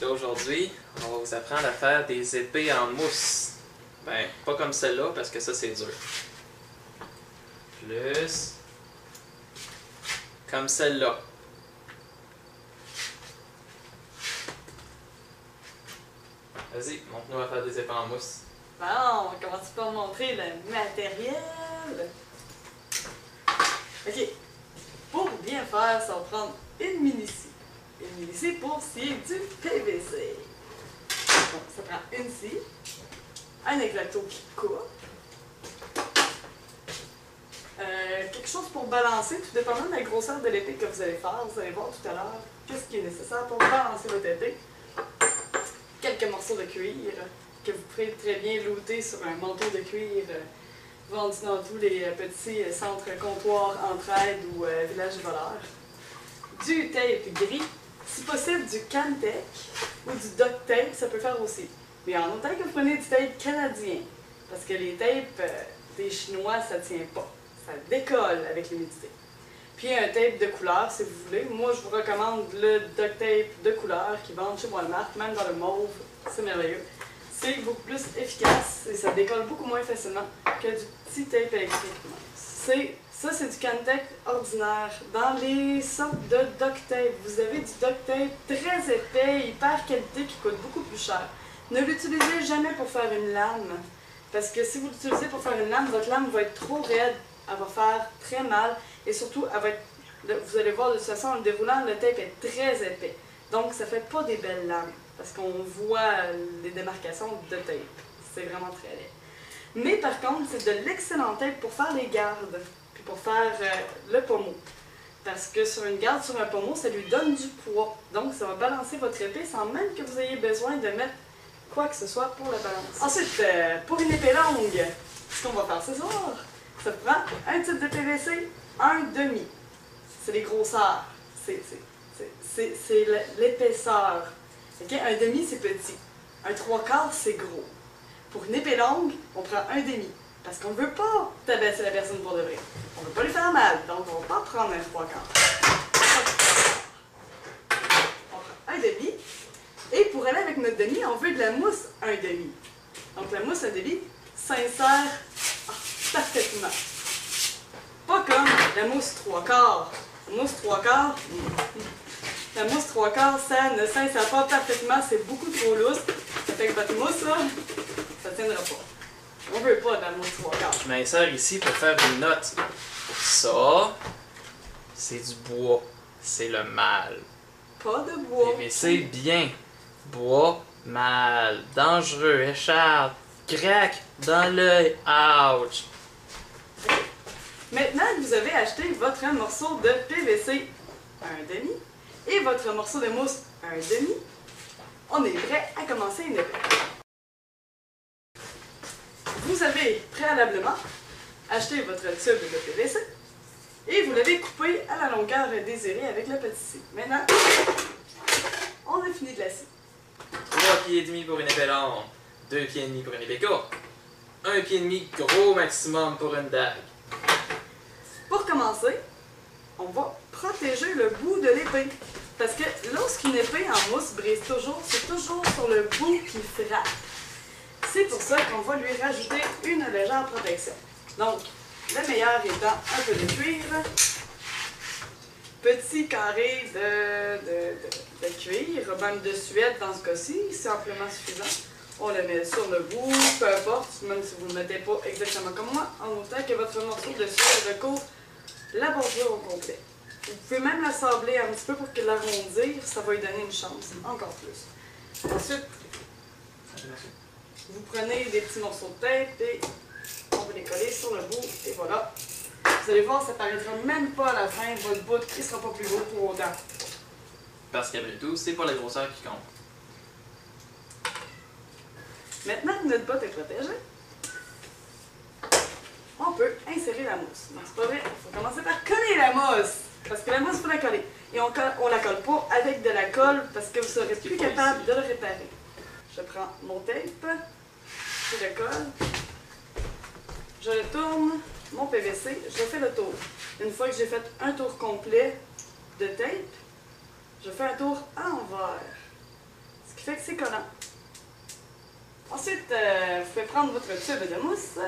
Là, aujourd'hui, on va vous apprendre à faire des épées en mousse. Ben, pas comme celle-là, parce que ça, c'est dur. Plus... comme celle-là. Vas-y, montre-nous à faire des épées en mousse. Bon, comment tu peux me montrer le matériel? Ok, pour bien faire, ça va prendre une mini scie. Une mini scie pour scier du PVC. Donc, ça prend une scie, un exacto qui coupe, quelque chose pour balancer, tout dépendant de la grosseur de l'épée que vous allez faire. Vous allez voir tout à l'heure qu'est-ce qui est nécessaire pour balancer votre épée. Quelques morceaux de cuir que vous pourrez très bien looter sur un manteau de cuir vendu dans tous les petits centres comptoirs entraide ou villages voleurs. Du tape gris, si possible du Camtech ou du duct tape, ça peut faire aussi. Mais en autant que vous prenez du tape canadien, parce que les tapes des Chinois, ça ne tient pas. Ça décolle avec l'humidité. Puis un tape de couleur, si vous voulez. Moi, je vous recommande le duct tape de couleur qui vend chez Walmart, même dans le mauve. C'est merveilleux. C'est beaucoup plus efficace et ça décolle beaucoup moins facilement que du petit tape électrique. Ça, c'est du Camtech ordinaire. Dans les sortes de duct tape, vous avez du duct tape très épais, hyper qualité, qui coûte beaucoup plus cher. Ne l'utilisez jamais pour faire une lame. Parce que si vous l'utilisez pour faire une lame, votre lame va être trop raide. Elle va faire très mal et surtout, vous allez voir de toute façon, en le déroulant, le tape est très épais. Donc, ça ne fait pas des belles lames parce qu'on voit les démarcations de tape. C'est vraiment très laid. Mais par contre, c'est de l'excellent tape pour faire les gardes puis pour faire le pommeau. Parce que sur une garde, sur un pommeau, ça lui donne du poids. Donc, ça va balancer votre épée sans même que vous ayez besoin de mettre quoi que ce soit pour la balancer. Ensuite, pour une épée longue, ce qu'on va faire ce soir, ça prend un type de PVC, un demi. C'est les grosseurs. C'est l'épaisseur. Okay? Un demi, c'est petit. Un trois quarts, c'est gros. Pour une épée longue, on prend un demi. Parce qu'on ne veut pas tabasser la personne pour de vrai. On ne veut pas lui faire mal. Donc, on ne va pas prendre un trois quarts. On prend un demi. Et pour aller avec notre demi, on veut de la mousse un demi. Donc, la mousse un demi s'insère parfaitement. Pas comme la mousse trois quarts. La mousse trois quarts, la mousse trois quarts, ça ne s'insère pas parfaitement, c'est beaucoup trop lousse. Ça fait que votre mousse, là, ça ne tiendra pas. On veut pas de la mousse trois quarts. Je m'insère ici pour faire une note. Ça, c'est du bois. C'est le mal. Pas de bois. PVC, bien. Bois, mal. Dangereux, écharpe, craque dans l'œil. Ouch. Maintenant que vous avez acheté votre morceau de PVC, un demi, et votre morceau de mousse, un demi, on est prêt à commencer une épée. Vous avez préalablement acheté votre tube de PVC et vous l'avez coupé à la longueur désirée avec le petit scie. Maintenant, on a fini de la scie. 3 pieds et demi pour une épée longue, 2 pieds et demi pour une épée courte, 1 pied et demi gros maximum pour une dague. Pour commencer, on va protéger le bout de l'épée. Parce que lorsqu'une épée en mousse brise toujours, c'est toujours sur le bout qui frappe. C'est pour ça qu'on va lui rajouter une légère protection. Donc, le meilleur étant un peu de cuir, petit carré de cuir, même de suède dans ce cas-ci, c'est amplement suffisant. On le met sur le bout, peu importe, même si vous ne le mettez pas exactement comme moi, en autant que votre morceau de suède recouvre la bordure au complet. Vous pouvez même la sabler un petit peu pour l'arrondir, ça va lui donner une chance, encore plus. Ensuite, vous prenez des petits morceaux de tape et on va les coller sur le bout, et voilà. Vous allez voir, ça ne paraîtra même pas à la fin, votre bout qui ne sera pas plus beau pour autant. Parce qu'après tout, c'est pas la grosseur qui compte. Maintenant que notre botte est protégée, on peut insérer la mousse. Non, c'est pas vrai, il faut commencer par coller la mousse. Parce que la mousse, il faut la coller. Et on la colle pas avec de la colle parce que vous serez plus capable de le réparer. Je prends mon tape, je le colle, je le tourne, mon PVC, je fais le tour. Une fois que j'ai fait un tour complet de tape, je fais un tour à l'envers. Ce fait que c'est collant. Ensuite, vous pouvez prendre votre tube de mousse,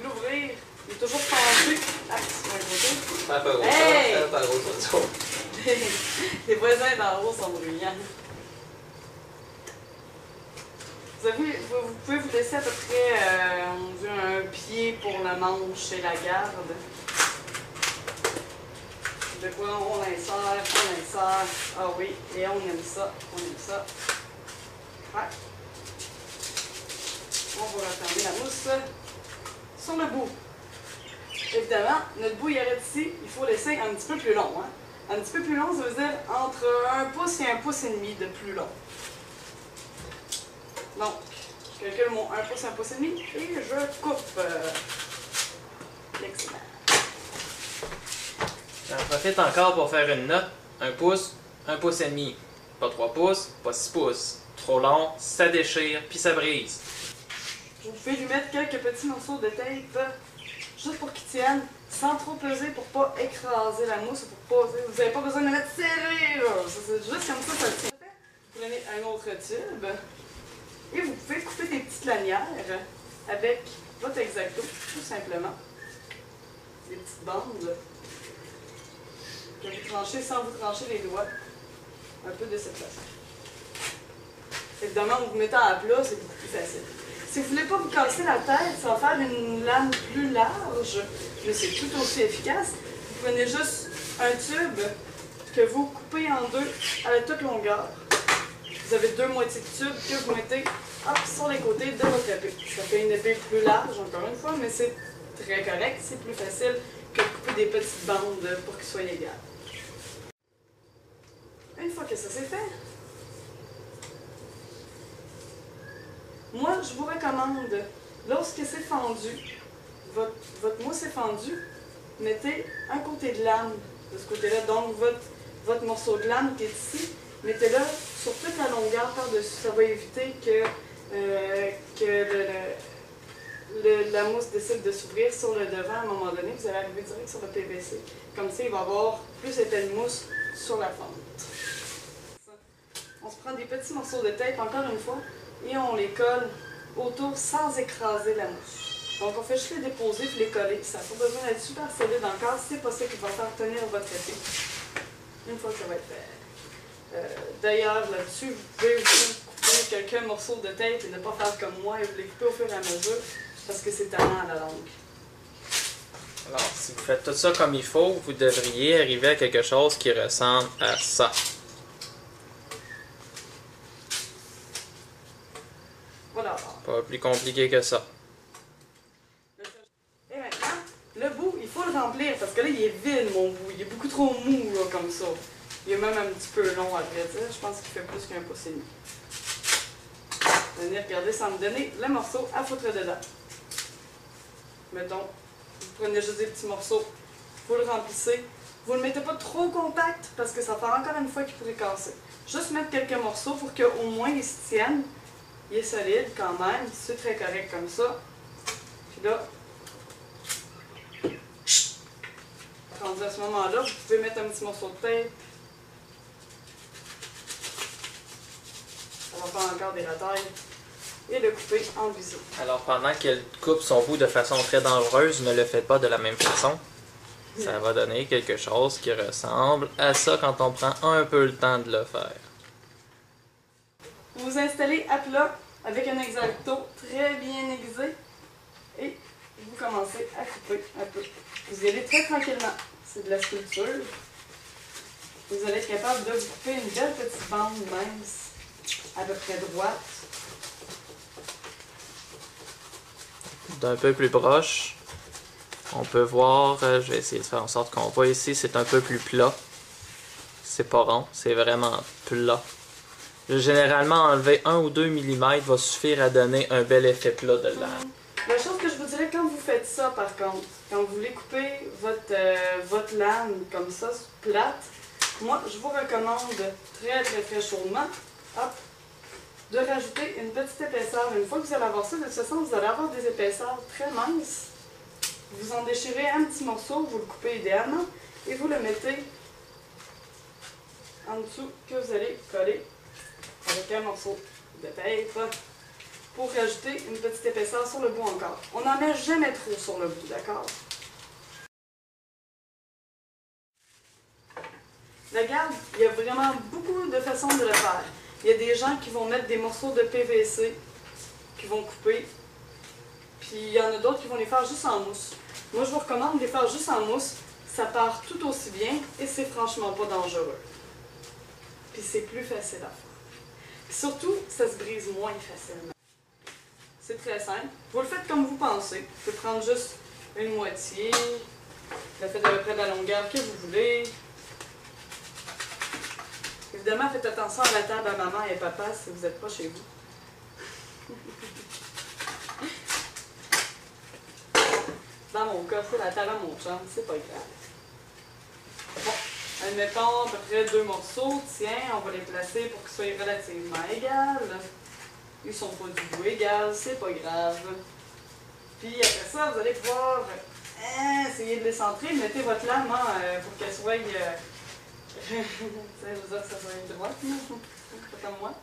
l'ouvrir, il est toujours pendu. Ah, c'est un côté. Pas par Hey! par autre. Les voisins d'en haut sont bruyants. Vous pouvez vous laisser à peu près on dit un pied pour le manche et la garde. De quoi on insère. Ah oui, et on aime ça, Ouais. On va refermer la mousse sur le bout. Évidemment, notre bout il arrête ici, il faut laisser un petit peu plus long. Hein? Un petit peu plus long, ça veut dire entre 1 pouce et 1 pouce et demi de plus long. Donc, je calcule mon 1 pouce et 1 pouce et demi et je coupe. L'excellent. J'en profite encore pour faire une note. 1 pouce et demi. Pas 3 pouces, pas 6 pouces. Trop long, ça déchire, puis ça brise. Vous pouvez lui mettre quelques petits morceaux de tape, juste pour qu'il tienne, sans trop peser pour pas écraser la mousse, pour pas, vous n'avez pas besoin de le mettre serré, là. C'est juste comme ça tient. Vous prenez un autre tube, et vous pouvez couper des petites lanières avec votre X-Acto, tout simplement. Des petites bandes. Que vous tranchez sans vous trancher les doigts. Un peu de cette façon. Évidemment, en vous mettant à plat, c'est beaucoup plus facile. Si vous ne voulez pas vous casser la tête, ça va faire une lame plus large, mais c'est tout aussi efficace. Vous prenez juste un tube que vous coupez en deux à la toute longueur. Vous avez deux moitiés de tube que vous mettez hop, sur les côtés de votre épée. Ça fait une épée plus large, encore une fois, mais c'est très correct. C'est plus facile que de couper des petites bandes pour qu'ils soient égales. Une fois que ça c'est fait, moi je vous recommande, lorsque c'est fendu, votre mousse est fendue, mettez un côté de lame de ce côté-là, donc votre morceau de lame qui est ici, mettez-le sur toute la longueur par-dessus. Ça va éviter que la mousse décide de s'ouvrir sur le devant à un moment donné. Vous allez arriver direct sur le PVC. Comme ça, il va y avoir plus épais de mousse sur la fente. On se prend des petits morceaux de tape, encore une fois, et on les colle autour sans écraser la mousse. Donc on fait juste les déposer puis les coller. Ça n'a pas besoin d'être super solide encore, c'est pas ça qui va faire tenir votre épée. Une fois que ça va être fait. D'ailleurs, là-dessus, vous pouvez vous couper quelques morceaux de tape et ne pas faire comme moi et vous les couper au fur et à mesure parce que c'est tellement à la longue. Alors, si vous faites tout ça comme il faut, vous devriez arriver à quelque chose qui ressemble à ça. Voilà. Pas plus compliqué que ça. Et maintenant, le bout, il faut le remplir parce que là, il est vide, mon bout. Il est beaucoup trop mou, là, comme ça. Il est même un petit peu long, à vrai dire. Je pense qu'il fait plus qu'un pouce et demi. Venez regarder sans me donner le morceau à foutre dedans. Mettons, vous prenez juste des petits morceaux, vous le remplissez. Vous ne le mettez pas trop compact parce que ça fait encore une fois qu'il pourrait casser. Juste mettre quelques morceaux pour qu'au moins il se tienne. Il est solide quand même, c'est très correct comme ça. Puis là, rendu à ce moment-là, vous pouvez mettre un petit morceau de tape. Ça va faire encore des ratailles. Et le couper en biseau. Alors, pendant qu'elle coupe son bout de façon très dangereuse, ne le faites pas de la même façon. Ça va donner quelque chose qui ressemble à ça quand on prend un peu le temps de le faire. Vous vous installez à plat avec un X-Acto très bien aiguisé et vous commencez à couper un peu. Vous y allez très tranquillement. C'est de la sculpture. Vous allez être capable de vous couper une belle petite bande mince, à peu près droite. D'un peu plus proche, on peut voir, je vais essayer de faire en sorte qu'on voit ici, c'est un peu plus plat. C'est pas rond, c'est vraiment plat. Généralement, enlever 1 ou 2 mm va suffire à donner un bel effet plat de lame. La chose que je vous dirais quand vous faites ça, par contre, quand vous voulez couper votre lame comme ça, plate, moi, je vous recommande très chaudement, hop, de rajouter une petite épaisseur. Une fois que vous allez avoir ça, de toute façon, vous allez avoir des épaisseurs très minces. Vous en déchirez un petit morceau, vous le coupez idéalement, et vous le mettez en dessous que vous allez coller avec un morceau de tape pour rajouter une petite épaisseur sur le bout encore. On n'en met jamais trop sur le bout, d'accord? La garde, il y a vraiment beaucoup de façons de le faire. Il y a des gens qui vont mettre des morceaux de PVC, qui vont couper, puis il y en a d'autres qui vont les faire juste en mousse. Moi, je vous recommande de les faire juste en mousse. Ça part tout aussi bien et c'est franchement pas dangereux. Puis c'est plus facile à faire. Puis surtout, ça se brise moins facilement. C'est très simple. Vous le faites comme vous pensez. Vous pouvez prendre juste une moitié. Vous la faites à peu près de la longueur que vous voulez. Évidemment, faites attention à la table à maman et papa si vous n'êtes pas chez vous. Dans mon cas, c'est la table à mon chum, c'est pas grave. Bon, admettons à peu près 2 morceaux. Tiens, on va les placer pour qu'ils soient relativement égales. Ils sont pas du tout égales, c'est pas grave. Puis après ça, vous allez pouvoir essayer de les centrer. Mettez votre lame pour qu'elle soit... je veux dire que ça soit droite, pas comme moi.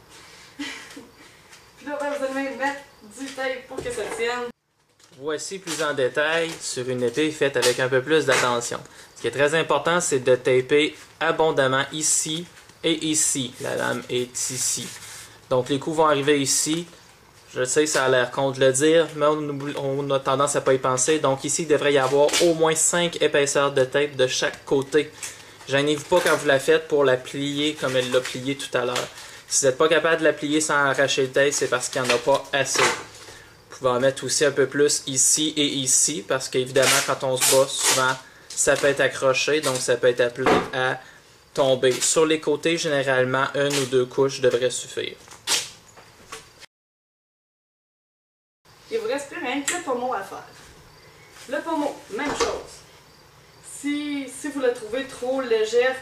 Puis là, vous allez mettre du tape pour que ça tienne. Voici plus en détail sur une épée faite avec un peu plus d'attention. Ce qui est très important, c'est de taper abondamment ici et ici. La lame est ici. Donc les coups vont arriver ici. Je sais, ça a l'air con de le dire, mais on a tendance à ne pas y penser. Donc ici, il devrait y avoir au moins 5 épaisseurs de tape de chaque côté. Gênez-vous pas quand vous la faites pour la plier comme elle l'a plié tout à l'heure. Si vous n'êtes pas capable de la plier sans arracher le tape, c'est parce qu'il n'y en a pas assez. Vous pouvez en mettre aussi un peu plus ici et ici, parce qu'évidemment, quand on se bat, souvent, ça peut être accroché, donc ça peut être appelé à tomber. Sur les côtés, généralement, 1 ou 2 couches devraient suffire. Il vous reste plus rien que le pommeau à faire. Le pommeau, même chose. Si vous la trouvez trop légère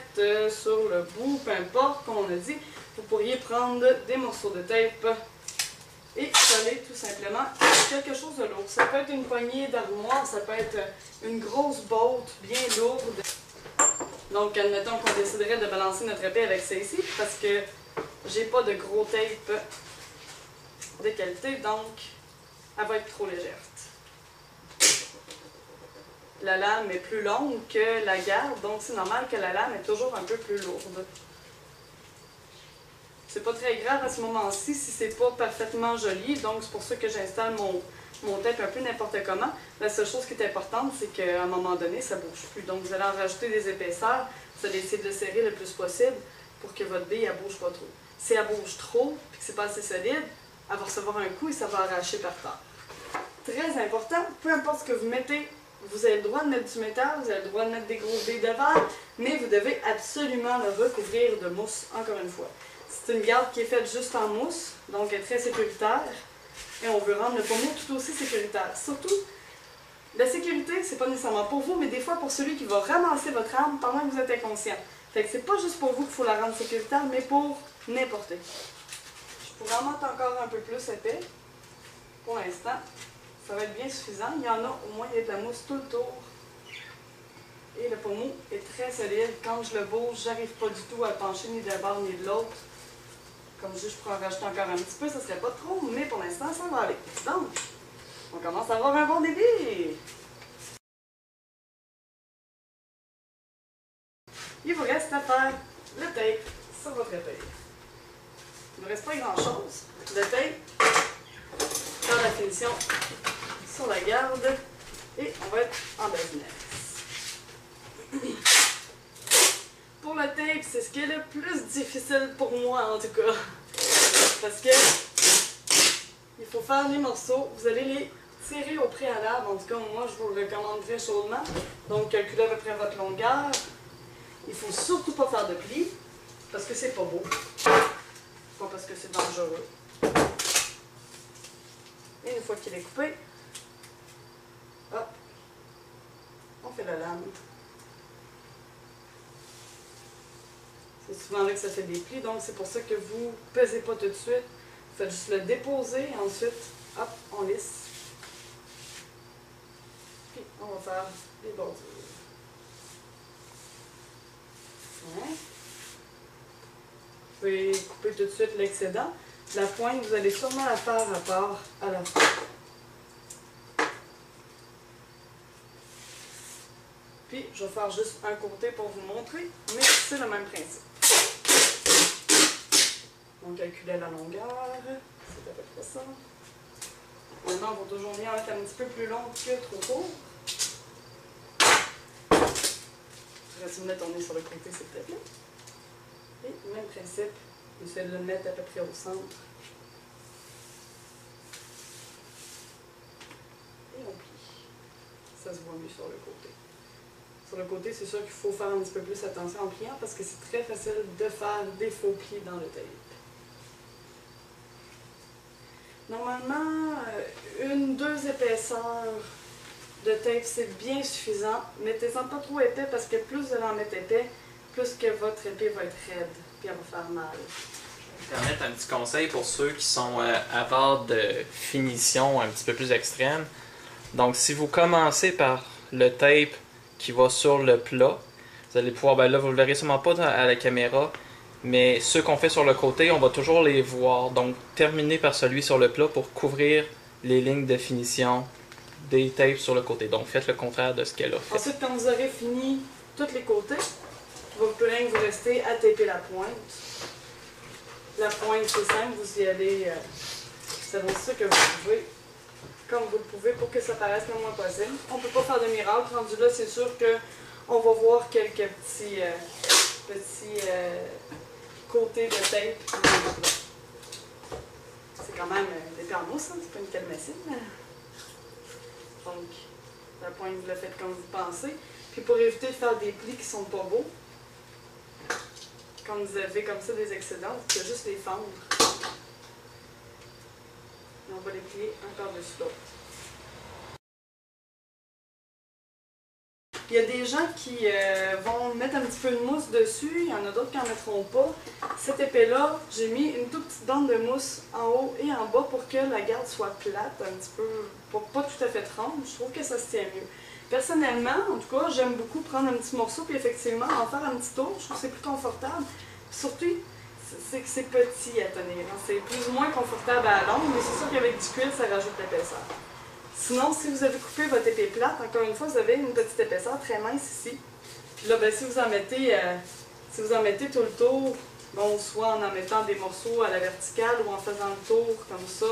sur le bout, peu importe, comme on a dit, vous pourriez prendre des morceaux de tape et coller tout simplement quelque chose de lourd. Ça peut être une poignée d'armoire, ça peut être une grosse botte bien lourde. Donc, admettons qu'on déciderait de balancer notre épée avec ça ici, parce que j'ai pas de gros tape de qualité, donc elle va être trop légère. La lame est plus longue que la garde, donc c'est normal que la lame est toujours un peu plus lourde. C'est pas très grave à ce moment-ci si c'est pas parfaitement joli, donc c'est pour ça que j'installe mon tape un peu n'importe comment. La seule chose qui est importante, c'est qu'à un moment donné, ça bouge plus. Donc vous allez en rajouter des épaisseurs, vous allez essayer de le serrer le plus possible pour que votre bille ne bouge pas trop. Si elle bouge trop et que c'est pas assez solide, elle va recevoir un coup et ça va arracher par terre. Très important, peu importe ce que vous mettez, vous avez le droit de mettre du métal, vous avez le droit de mettre des grosses billes de verre, mais vous devez absolument le recouvrir de mousse, encore une fois. C'est une garde qui est faite juste en mousse, donc elle est très sécuritaire, et on veut rendre le pommeau tout aussi sécuritaire. Surtout, la sécurité, c'est pas nécessairement pour vous, mais des fois pour celui qui va ramasser votre arme pendant que vous êtes inconscient. Fait que c'est pas juste pour vous qu'il faut la rendre sécuritaire, mais pour n'importe qui. Je pourrais en mettre encore un peu plus épais, pour l'instant. Ça va être bien suffisant. Il y en a, au moins, il y a de la mousse tout le tour. Et le pommeau est très solide. Quand je le bouge, j'arrive pas du tout à pencher ni d'un bord ni de l'autre. Comme je dis, je pourrais en rajouter encore un petit peu, ça serait pas trop, mais pour l'instant, ça va aller. Donc, on commence à avoir un bon débit. Il vous reste à faire le tape sur votre épée. Il ne me reste pas grand-chose. Le tape, faire la finition sur la garde et on va être en business. Pour le tape, c'est ce qui est le plus difficile pour moi en tout cas. Parce que il faut faire les morceaux, vous allez les tirer au préalable. En tout cas, moi je vous le recommande très chaudement. Donc calculez à peu près votre longueur. Il ne faut surtout pas faire de plis parce que c'est pas beau. Pas parce que c'est dangereux. Et une fois qu'il est coupé, hop, on fait la lame. C'est souvent là que ça fait des plis, donc c'est pour ça que vous ne pesez pas tout de suite. Vous faites juste le déposer et ensuite, hop, on lisse. Puis on va faire les bordures. Ouais. pouvez couper tout de suite l'excédent. La pointe, vous allez sûrement la faire à part à la fin. Puis, je vais faire juste un côté pour vous montrer, mais c'est le même principe. On calculait la longueur, c'est à peu près ça. Maintenant, on va toujours bien être un petit peu plus long que trop court. Je vais me tourner sur le côté, s'il te plaît. Et même principe, j'essaie de le mettre à peu près au centre. Et on plie. Ça se voit mieux sur le côté. Sur le côté, c'est sûr qu'il faut faire un petit peu plus attention en pliant parce que c'est très facile de faire des faux plis dans le tape. Normalement, 1-2 épaisseurs de tape, c'est bien suffisant. Mettez-en pas trop épais parce que plus vous allez en mettre épais, plus que votre épée va être raide, puis elle va faire mal. Je vais permettre un petit conseil pour ceux qui sont avares de finition un petit peu plus extrême. Donc, si vous commencez par le tape qui va sur le plat, vous allez pouvoir, ben là, vous le verrez sûrement pas à la caméra, mais ceux qu'on fait sur le côté, on va toujours les voir. Donc, terminez par celui sur le plat pour couvrir les lignes de finition des tapes sur le côté. Donc, faites le contraire de ce qu'elle a fait. Ensuite, quand vous aurez fini tous les côtés, il va plus rien que vous rester à taper la pointe. La pointe, c'est simple, vous y allez selon ce que vous pouvez, comme vous le pouvez, pour que ça paraisse le moins possible. On ne peut pas faire de miracle. Rendu là, c'est sûr qu'on va voir quelques petits côtés de tape. C'est quand même des permos, hein? C'est pas une calmacine. Donc, la pointe, vous la faites comme vous pensez. Puis pour éviter de faire des plis qui sont pas beaux, quand vous avez comme ça des excédents, vous pouvez juste les fendre. Et on va les plier un par-dessus l'autre. Il y a des gens qui vont mettre un petit peu de mousse dessus, il y en a d'autres qui n'en mettront pas. Cette épée-là, j'ai mis une toute petite bande de mousse en haut et en bas pour que la garde soit plate, un petit peu, pas tout à fait ronde. Je trouve que ça se tient mieux. Personnellement, en tout cas, j'aime beaucoup prendre un petit morceau puis effectivement en faire un petit tour. Je trouve que c'est plus confortable. Surtout, c'est que c'est petit à tenir. C'est plus ou moins confortable à la longue, mais c'est sûr qu'avec du cuir, ça rajoute l'épaisseur. Sinon, si vous avez coupé votre épée plate, encore une fois, vous avez une petite épaisseur très mince ici. Puis là, ben, si vous en mettez tout le tour, bon, soit en mettant des morceaux à la verticale ou en faisant le tour comme ça,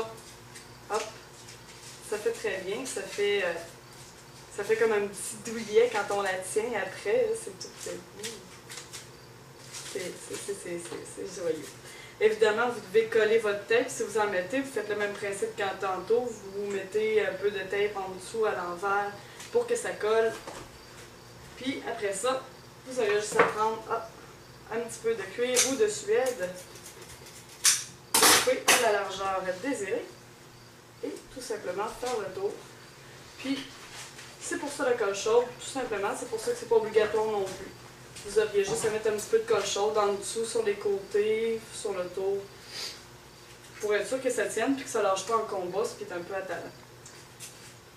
hop, ça fait très bien. Ça fait comme un petit douillet quand on la tient après. C'est tout. C'est joyeux. Évidemment, vous devez coller votre tape. Si vous en mettez, vous faites le même principe qu'en tantôt. Vous mettez un peu de tape en dessous, à l'envers, pour que ça colle. Puis après ça, vous avez juste à prendre un petit peu de cuir ou de suède, couper à la largeur désirée, et tout simplement faire le tour. Puis, c'est pour ça la colle chaude, tout simplement. C'est pour ça que c'est pas obligatoire non plus. Vous auriez juste à mettre un petit peu de colle chaude en dessous, sur les côtés, sur le tour, pour être sûr que ça tienne et que ça ne lâche pas en combat, ce qui est un peu attalent.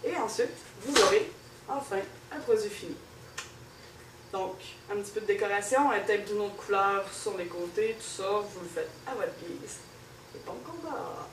Et ensuite, vous aurez enfin un produit fini. Donc, un petit peu de décoration, un tape d'une autre couleur sur les côtés, tout ça, vous le faites à votre guise. Et bon combat!